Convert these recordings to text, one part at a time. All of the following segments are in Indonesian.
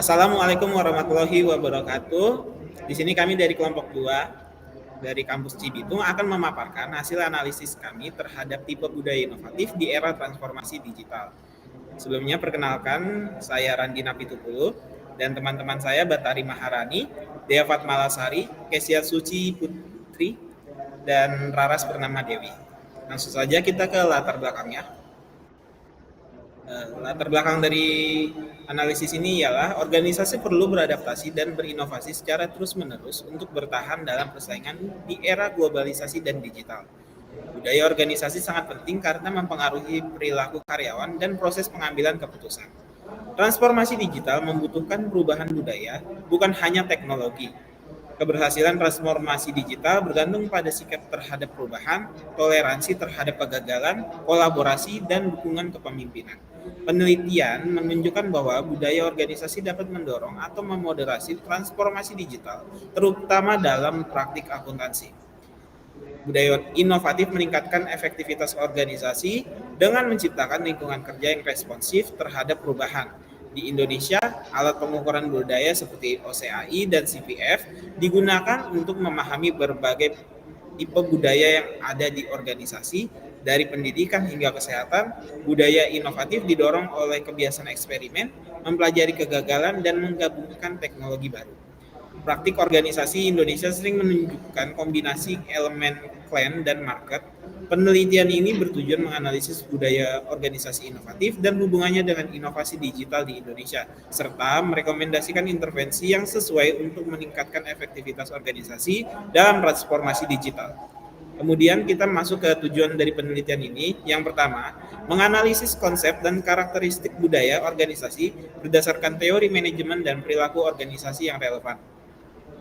Assalamualaikum warahmatullahi wabarakatuh. Di sini kami dari kelompok 2 dari kampus Cibitung akan memaparkan hasil analisis kami terhadap tipe budaya inovatif di era transformasi digital. Sebelumnya perkenalkan, saya Randi Napitupulu dan teman-teman saya Batari Maharani, Dea Fatmalasari, Kesia Suci Putri, dan Raras Purnama Dewi. Langsung saja kita ke latar belakangnya. Latar belakang dari analisis ini ialah organisasi perlu beradaptasi dan berinovasi secara terus-menerus untuk bertahan dalam persaingan di era globalisasi dan digital. Budaya organisasi sangat penting karena mempengaruhi perilaku karyawan dan proses pengambilan keputusan. Transformasi digital membutuhkan perubahan budaya, bukan hanya teknologi. Keberhasilan transformasi digital bergantung pada sikap terhadap perubahan, toleransi terhadap kegagalan, kolaborasi, dan dukungan kepemimpinan. Penelitian menunjukkan bahwa budaya organisasi dapat mendorong atau memoderasi transformasi digital, terutama dalam praktik akuntansi. Budaya inovatif meningkatkan efektivitas organisasi dengan menciptakan lingkungan kerja yang responsif terhadap perubahan. Di Indonesia, alat pengukuran budaya seperti OCAI dan CPF digunakan untuk memahami berbagai tipe budaya yang ada di organisasi, dari pendidikan hingga kesehatan. Budaya inovatif didorong oleh kebiasaan eksperimen, mempelajari kegagalan, dan menggabungkan teknologi baru. Praktik organisasi Indonesia sering menunjukkan kombinasi elemen clan dan market. Penelitian ini bertujuan menganalisis budaya organisasi inovatif dan hubungannya dengan inovasi digital di Indonesia, serta merekomendasikan intervensi yang sesuai untuk meningkatkan efektivitas organisasi dalam transformasi digital. Kemudian kita masuk ke tujuan dari penelitian ini. Yang pertama, menganalisis konsep dan karakteristik budaya organisasi berdasarkan teori manajemen dan perilaku organisasi yang relevan.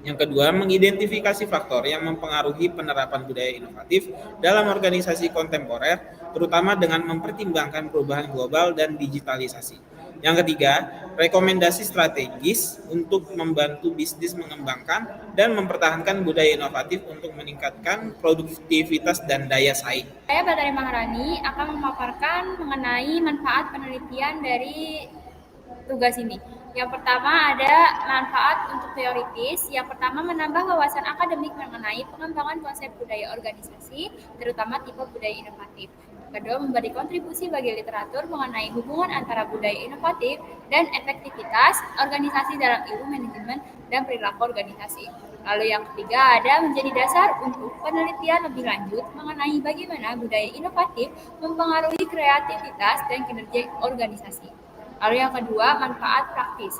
Yang kedua, mengidentifikasi faktor yang mempengaruhi penerapan budaya inovatif dalam organisasi kontemporer, terutama dengan mempertimbangkan perubahan global dan digitalisasi. Yang ketiga, rekomendasi strategis untuk membantu bisnis mengembangkan dan mempertahankan budaya inovatif untuk meningkatkan produktivitas dan daya saing. Saya Batari Maharani akan memaparkan mengenai manfaat penelitian dari tugas ini. Yang pertama ada manfaat untuk teoritis. Yang pertama menambah wawasan akademik mengenai pengembangan konsep budaya organisasi, terutama tipe budaya inovatif. Kedua, memberi kontribusi bagi literatur mengenai hubungan antara budaya inovatif dan efektivitas organisasi dalam ilmu manajemen dan perilaku organisasi. Lalu yang ketiga ada menjadi dasar untuk penelitian lebih lanjut mengenai bagaimana budaya inovatif mempengaruhi kreativitas dan kinerja organisasi. Lalu yang kedua, manfaat praktis.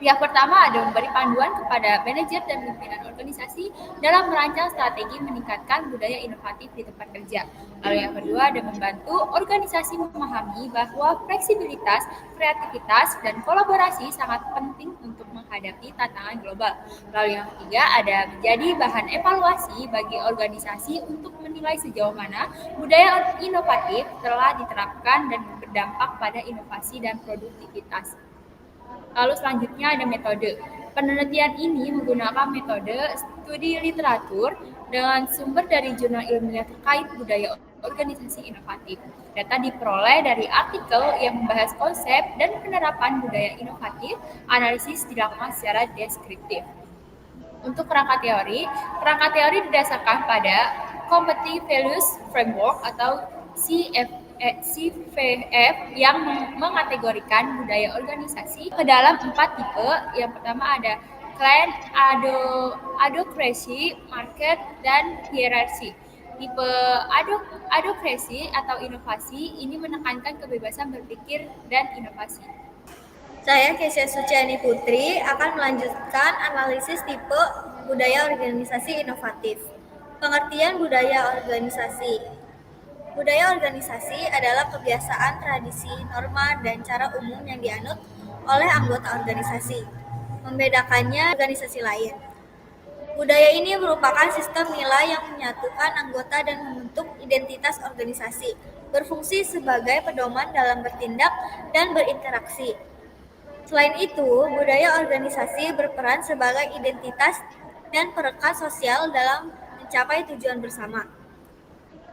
Yang pertama ada memberi panduan kepada manajer dan pimpinan organisasi dalam merancang strategi meningkatkan budaya inovatif di tempat kerja. Lalu yang kedua ada membantu organisasi memahami bahwa fleksibilitas, kreativitas, dan kolaborasi sangat penting untuk menghadapi tantangan global. Lalu yang ketiga ada menjadi bahan evaluasi bagi organisasi untuk menilai sejauh mana budaya inovatif telah diterapkan dan berdampak pada inovasi dan produktivitas. Lalu selanjutnya ada metode. Penelitian ini menggunakan metode studi literatur dengan sumber dari jurnal ilmiah terkait budaya organisasi inovatif. Data diperoleh dari artikel yang membahas konsep dan penerapan budaya inovatif, analisis dilakukan secara deskriptif. Untuk kerangka teori didasarkan pada Competitive Values Framework atau CVF yang mengategorikan budaya organisasi ke dalam 4 tipe. Yang pertama ada clan, adhocracy, market, dan hierarki. Tipe adhocracy atau inovasi ini menekankan kebebasan berpikir dan inovasi. Saya Kesia Suciani Putri akan melanjutkan analisis tipe budaya organisasi inovatif. Pengertian budaya organisasi. Budaya organisasi adalah kebiasaan, tradisi, norma, dan cara umum yang dianut oleh anggota organisasi. Membedakannya organisasi lain. Budaya ini merupakan sistem nilai yang menyatukan anggota dan membentuk identitas organisasi, berfungsi sebagai pedoman dalam bertindak dan berinteraksi. Selain itu, budaya organisasi berperan sebagai identitas dan perekat sosial dalam mencapai tujuan bersama.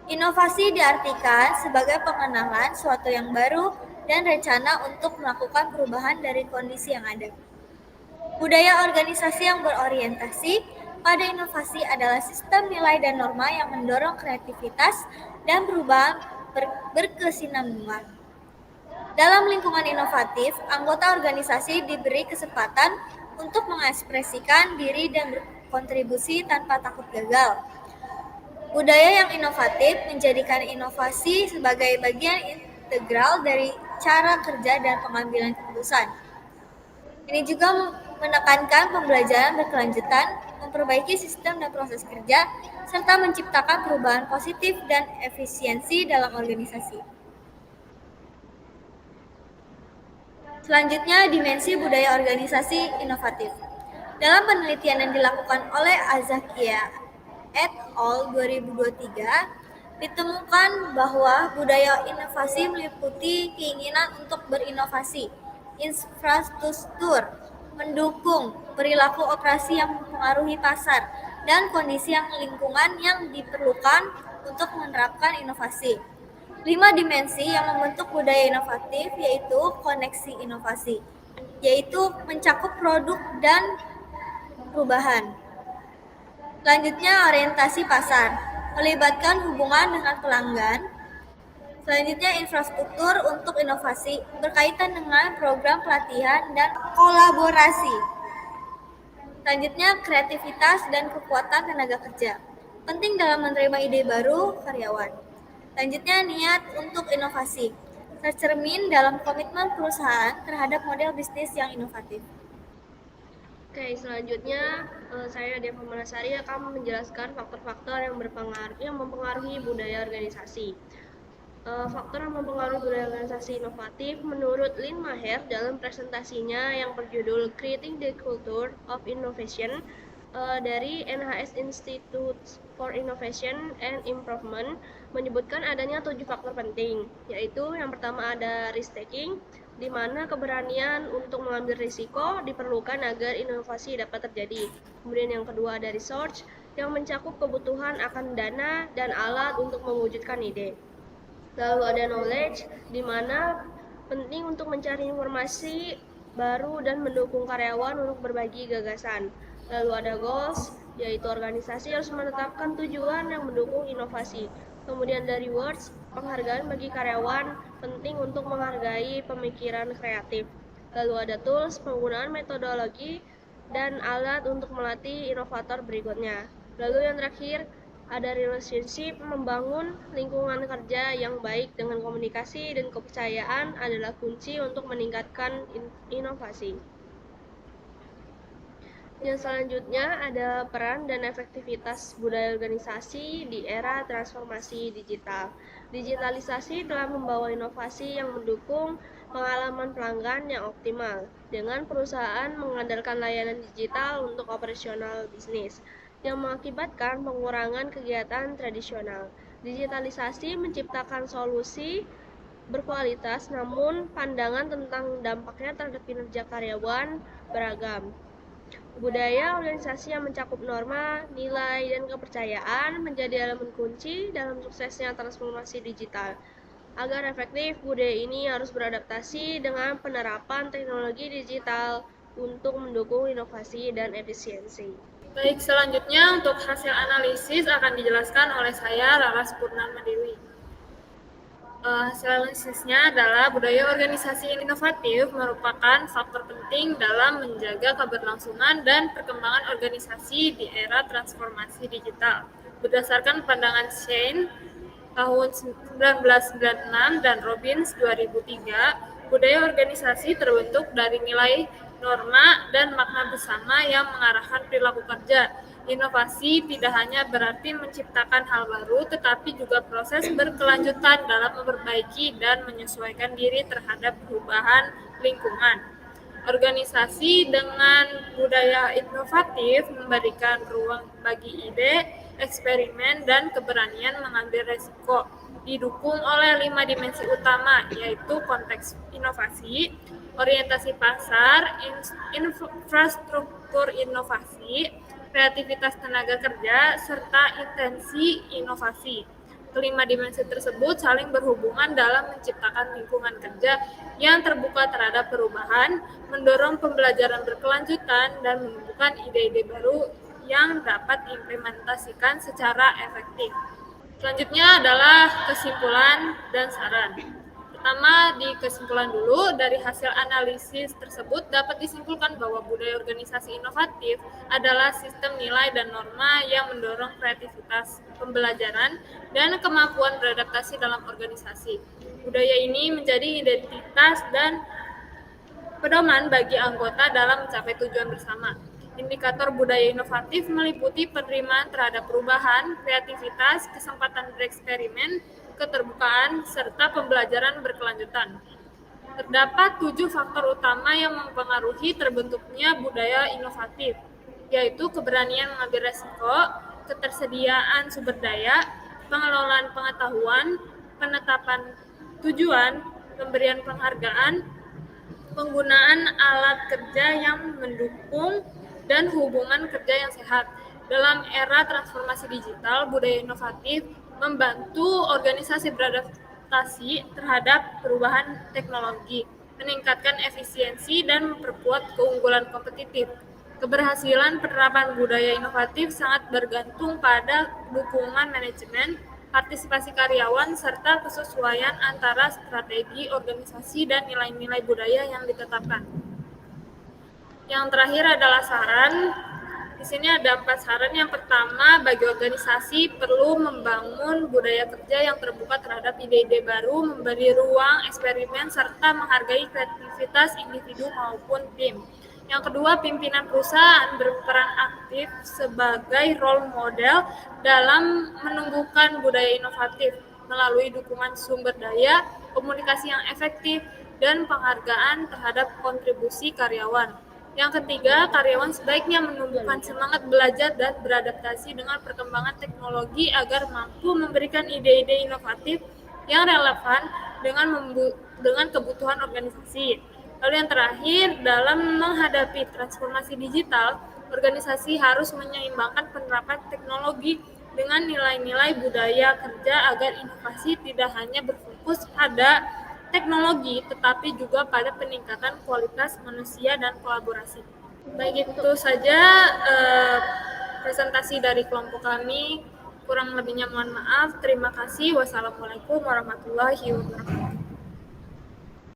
Inovasi diartikan sebagai pengenalan suatu yang baru dan rencana untuk melakukan perubahan dari kondisi yang ada. Budaya organisasi yang berorientasi pada inovasi adalah sistem nilai dan norma yang mendorong kreativitas dan perubahan berkesinambungan. Dalam lingkungan inovatif, anggota organisasi diberi kesempatan untuk mengekspresikan diri dan berkontribusi tanpa takut gagal. Budaya yang inovatif menjadikan inovasi sebagai bagian integral dari cara kerja dan pengambilan keputusan. Ini juga menekankan pembelajaran berkelanjutan, memperbaiki sistem dan proses kerja, serta menciptakan perubahan positif dan efisiensi dalam organisasi. Selanjutnya, dimensi budaya organisasi inovatif. Dalam penelitian yang dilakukan oleh Azakia et al. 2023, ditemukan bahwa budaya inovasi meliputi keinginan untuk berinovasi, infrastruktur, mendukung perilaku operasi yang mempengaruhi pasar, dan kondisi yang lingkungan yang diperlukan untuk menerapkan inovasi. 5 dimensi yang membentuk budaya inovatif yaitu koneksi inovasi, yaitu mencakup produk dan perubahan. Selanjutnya, orientasi pasar, melibatkan hubungan dengan pelanggan. Selanjutnya, infrastruktur untuk inovasi, berkaitan dengan program pelatihan dan kolaborasi. Selanjutnya, kreativitas dan kekuatan tenaga kerja, penting dalam menerima ide baru karyawan. Selanjutnya, niat untuk inovasi, tercermin dalam komitmen perusahaan terhadap model bisnis yang inovatif. Oke, selanjutnya saya Deva Manasari akan menjelaskan faktor-faktor yang mempengaruhi budaya organisasi. Faktor yang mempengaruhi budaya organisasi inovatif menurut Lynn Maher dalam presentasinya yang berjudul Creating the Culture of Innovation dari NHS Institute for Innovation and Improvement menyebutkan adanya 7 faktor penting, yaitu yang pertama ada risk taking, di mana keberanian untuk mengambil risiko diperlukan agar inovasi dapat terjadi. Kemudian yang kedua ada research, yang mencakup kebutuhan akan dana dan alat untuk mewujudkan ide. Lalu ada knowledge, di mana penting untuk mencari informasi baru dan mendukung karyawan untuk berbagi gagasan. Lalu ada goals, yaitu organisasi harus menetapkan tujuan yang mendukung inovasi. Kemudian dari rewards, penghargaan bagi karyawan penting untuk menghargai pemikiran kreatif. Lalu ada tools, penggunaan metodologi dan alat untuk melatih inovator berikutnya. Lalu yang terakhir, ada relationship, membangun lingkungan kerja yang baik dengan komunikasi dan kepercayaan adalah kunci untuk meningkatkan inovasi. Yang selanjutnya ada peran dan efektivitas budaya organisasi di era transformasi digital. Digitalisasi telah membawa inovasi yang mendukung pengalaman pelanggan yang optimal, dengan perusahaan mengandalkan layanan digital untuk operasional bisnis, yang mengakibatkan pengurangan kegiatan tradisional. Digitalisasi menciptakan solusi berkualitas, namun pandangan tentang dampaknya terhadap kinerja karyawan beragam. Budaya organisasi yang mencakup norma, nilai, dan kepercayaan menjadi elemen kunci dalam suksesnya transformasi digital. Agar efektif, budaya ini harus beradaptasi dengan penerapan teknologi digital untuk mendukung inovasi dan efisiensi. Baik, selanjutnya untuk hasil analisis akan dijelaskan oleh saya, Laras Purnama Dewi. Hasil analisisnya adalah budaya organisasi inovatif merupakan faktor penting dalam menjaga keberlangsungan dan perkembangan organisasi di era transformasi digital. Berdasarkan pandangan Shane tahun 1996 dan Robbins 2003, budaya organisasi terbentuk dari nilai, norma, dan makna bersama yang mengarahkan perilaku kerja. Inovasi tidak hanya berarti menciptakan hal baru, tetapi juga proses berkelanjutan dalam memperbaiki dan menyesuaikan diri terhadap perubahan lingkungan. Organisasi dengan budaya inovatif memberikan ruang bagi ide, eksperimen, dan keberanian mengambil resiko. Didukung oleh 5 dimensi utama, yaitu konteks inovasi, orientasi pasar, infrastruktur inovasi, kreativitas tenaga kerja, serta intensi inovasi. Kelima dimensi tersebut saling berhubungan dalam menciptakan lingkungan kerja yang terbuka terhadap perubahan, mendorong pembelajaran berkelanjutan, dan menumbuhkan ide-ide baru yang dapat diimplementasikan secara efektif. Selanjutnya adalah kesimpulan dan saran. Pertama, di kesimpulan dulu, dari hasil analisis tersebut dapat disimpulkan bahwa budaya organisasi inovatif adalah sistem nilai dan norma yang mendorong kreativitas, pembelajaran, dan kemampuan beradaptasi dalam organisasi. Budaya ini menjadi identitas dan pedoman bagi anggota dalam mencapai tujuan bersama. Indikator budaya inovatif meliputi penerimaan terhadap perubahan, kreativitas, kesempatan bereksperimen, keterbukaan, serta pembelajaran berkelanjutan. Terdapat 7 faktor utama yang mempengaruhi terbentuknya budaya inovatif, yaitu keberanian mengambil resiko, ketersediaan sumber daya, pengelolaan pengetahuan, penetapan tujuan, pemberian penghargaan, penggunaan alat kerja yang mendukung, dan hubungan kerja yang sehat. Dalam era transformasi digital, budaya inovatif membantu organisasi beradaptasi terhadap perubahan teknologi, meningkatkan efisiensi, dan memperkuat keunggulan kompetitif. Keberhasilan penerapan budaya inovatif sangat bergantung pada dukungan manajemen, partisipasi karyawan, serta kesesuaian antara strategi organisasi dan nilai-nilai budaya yang ditetapkan. Yang terakhir adalah saran. Di sini ada 4 saran. Yang pertama, bagi organisasi perlu membangun budaya kerja yang terbuka terhadap ide-ide baru, memberi ruang eksperimen, serta menghargai kreativitas individu maupun tim. Yang kedua, pimpinan perusahaan berperan aktif sebagai role model dalam menumbuhkan budaya inovatif melalui dukungan sumber daya, komunikasi yang efektif, dan penghargaan terhadap kontribusi karyawan. Yang ketiga, karyawan sebaiknya menumbuhkan semangat belajar dan beradaptasi dengan perkembangan teknologi agar mampu memberikan ide-ide inovatif yang relevan dengan kebutuhan organisasi. Lalu yang terakhir, dalam menghadapi transformasi digital, organisasi harus menyeimbangkan penerapan teknologi dengan nilai-nilai budaya kerja agar inovasi tidak hanya berfokus pada teknologi, tetapi juga pada peningkatan kualitas manusia dan kolaborasi. Baik, itu saja presentasi dari kelompok kami. Kurang lebihnya mohon maaf. Terima kasih. Wassalamualaikum warahmatullahi wabarakatuh.